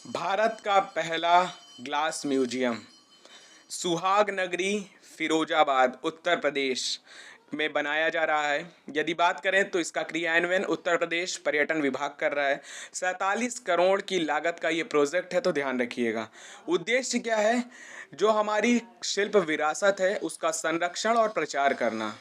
भारत का पहला glass museum सुहाग नगरी फिरोजाबाद उत्तर प्रदेश में बनाया जा रहा है। यदि बात करें तो इसका क्रियान्वयन उत्तर प्रदेश पर्यटन विभाग कर रहा है। 47 करोड़ की लागत का ये प्रोजेक्ट है, तो ध्यान रखिएगा। उद्देश्य क्या है? जो हमारी शिल्प विरासत है उसका संरक्षण और प्रचार करना,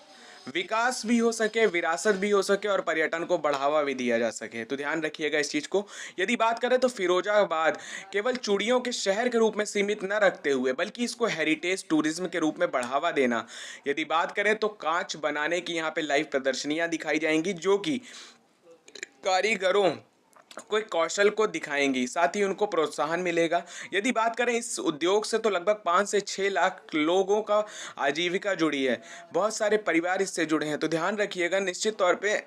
विकास भी हो सके, विरासत भी हो सके और पर्यटन को बढ़ावा भी दिया जा सके, तो ध्यान रखिएगा इस चीज़ को। यदि बात करें तो फिरोजाबाद केवल चूड़ियों के शहर के रूप में सीमित न रखते हुए बल्कि इसको हेरिटेज टूरिज्म के रूप में बढ़ावा देना। यदि बात करें तो कांच बनाने की यहाँ पे लाइव प्रदर्शनियाँ दिखाई जाएंगी जो कि कारीगरों कोई कौशल को दिखाएंगी, साथ ही उनको प्रोत्साहन मिलेगा। यदि बात करें इस उद्योग से तो लगभग 5 से 6 लाख लोगों का आजीविका जुड़ी है, बहुत सारे परिवार इससे जुड़े हैं, तो ध्यान रखिएगा। निश्चित तौर पे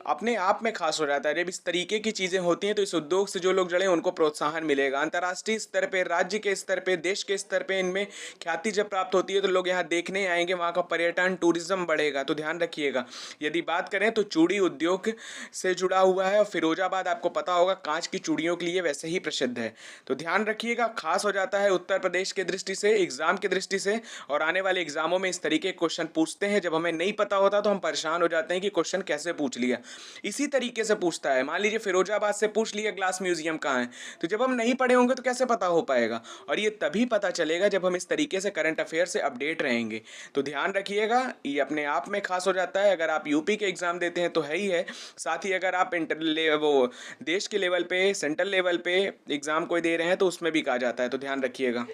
अपने आप में खास हो जाता है जब इस तरीके की चीज़ें होती हैं, तो इस उद्योग से जो लोग जुड़े हैं उनको प्रोत्साहन मिलेगा। अंतर्राष्ट्रीय स्तर पे, राज्य के स्तर पे, देश के स्तर पे इनमें ख्याति जब प्राप्त होती है तो लोग यहाँ देखने आएंगे, वहाँ का पर्यटन टूरिज्म बढ़ेगा, तो ध्यान रखिएगा। यदि बात करें तो चूड़ी उद्योग से जुड़ा हुआ है और फिरोजाबाद आपको पता होगा कांच की चूड़ियों के लिए वैसे ही प्रसिद्ध है, तो ध्यान रखिएगा। खास हो जाता है उत्तर प्रदेश के दृष्टि से, एग्जाम की दृष्टि से, और आने वाले एग्जामों में इस तरीके के क्वेश्चन पूछते हैं। जब हमें नहीं पता होता तो हम परेशान हो जाते हैं कि क्वेश्चन कैसे पूछ लिया। इसी तरीके से पूछता है, मान लीजिए फिरोजाबाद से पूछ लिया ग्लास म्यूजियम कहाँ है, तो जब हम नहीं पढ़े होंगे तो कैसे पता हो पाएगा? और ये तभी पता चलेगा जब हम इस तरीके से करंट अफेयर से अपडेट रहेंगे, तो ध्यान रखिएगा। ये अपने आप में खास हो जाता है। अगर आप यूपी के एग्जाम देते हैं तो है ही है, साथ ही अगर आप वो देश के लेवल पे, सेंट्रल लेवल पे एग्जाम कोई दे रहे हैं तो उसमें भी कहा जाता है, तो ध्यान रखिएगा।